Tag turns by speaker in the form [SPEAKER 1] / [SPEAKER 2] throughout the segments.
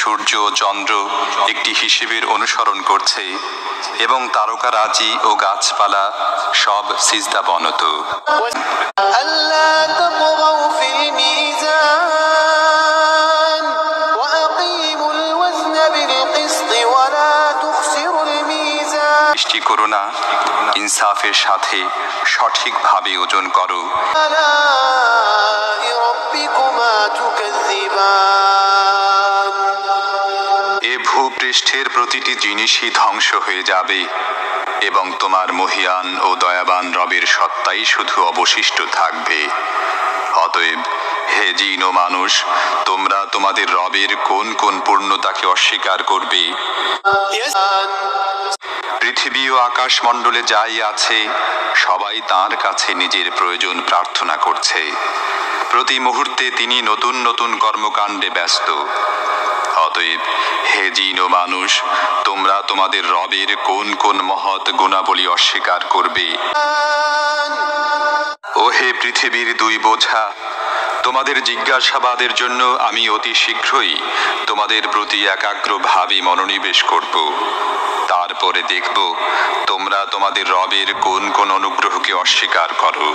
[SPEAKER 1] সূর্য ও চন্দ্র একটি হিসেবের অনুসরণ করছে এবং তারকারাজি ও গাছপালা সব সিজদাবনত। সৃষ্টি করো না, ইনসাফের সাথে সঠিকভাবে ওজন করো। এ ভূপৃষ্ঠের প্রতিটি জিনিসই ধ্বংস হয়ে যাবে এবং তোমার মহিয়ান ও দয়াবান রবের সত্তাই শুধু অবশিষ্ট থাকবে। অতএব হে জিন ও মানুষ, তোমরা তোমাদের রবের কোন কোন পূর্ণতাকে অস্বীকার করবে? পৃথিবী ও আকাশমণ্ডলে যাই আছে সবাই তাঁর কাছে নিজের প্রয়োজন প্রার্থনা করছে। প্রতি মুহূর্তে তিনি নতুন নতুন কর্মকাণ্ডে ব্যস্ত। অতএব হে জিন ও মানুষ, তোমরা তোমাদের রবের কোন কোন মহৎ গুণাবলী অস্বীকার করবে? ও হে পৃথিবীর দুই বোঝা, তোমাদের জিজ্ঞাসাবাদের জন্য আমি অতি শীঘ্রই তোমাদের প্রতি একাগ্রভাবে মনোনিবেশ করব। তারপরে দেখব তোমরা তোমাদের রবের কোন কোন অনুগ্রহকে অস্বীকার করো।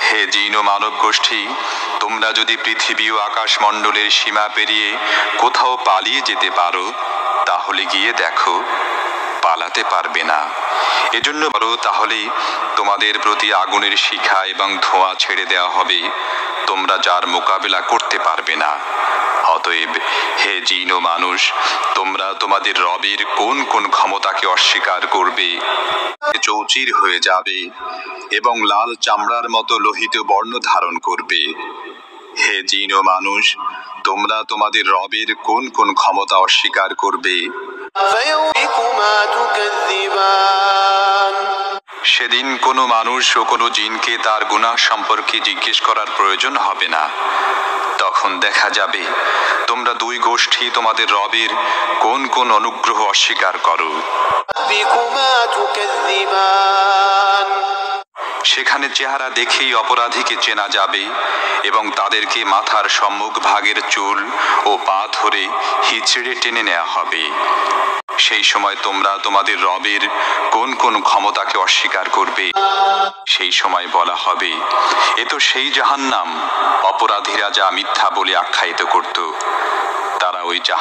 [SPEAKER 1] হে জিন ও মানব গোষ্ঠী, তোমরা যদি পৃথিবী ও আকাশমণ্ডলের সীমা পেরিয়ে কোথাও পালিয়ে যেতে পারো তাহলে গিয়ে দেখো, পালাতে পারবে না। এজন্য বলো, তাহলে তোমাদের প্রতি আগুনের শিখা এবং ধোঁয়া ছেড়ে দেওয়া হবে, তোমরা যার মোকাবেলা করতে পারবে না। অতএব হে জিন ও মানুষ, তোমরা তোমাদের রবের কোন কোন ক্ষমতাকে অস্বীকার করবে? চৌচির হয়ে যাবে এবং লাল চামড়ার মতো লোহিত বর্ণ ধারণ করবে। হে জিন ও মানুষ, তোমরা তোমাদের রবের কোন কোন ক্ষমতা অস্বীকার করবে? সেদিন কোনো মানুষ ও কোনো জিনকে তার গুনাহ সম্পর্কে জিজ্ঞেস করার প্রয়োজন হবে না। তখন দেখা যাবে তোমরা দুই গোষ্ঠী তোমাদের রবের কোন কোন অনুগ্রহ অস্বীকার করো। সেখানে চেহারা দেখেই অপরাধীকে চেনা যাবে এবং তাদেরকে মাথার সম্মুখ ভাগের চুল ও পা ধরে হিচড়ে টেনে নেওয়া হবে। সেই সময় তোমরা তোমাদের রবের কোন কোন ক্ষমতাকে অস্বীকার করবে? সেই সময় বলা হবে, এ তো সেই জাহান্নাম অপরাধীরা যা মিথ্যা বলে আখ্যায়িত করত। তারা ওই জাহান্নাম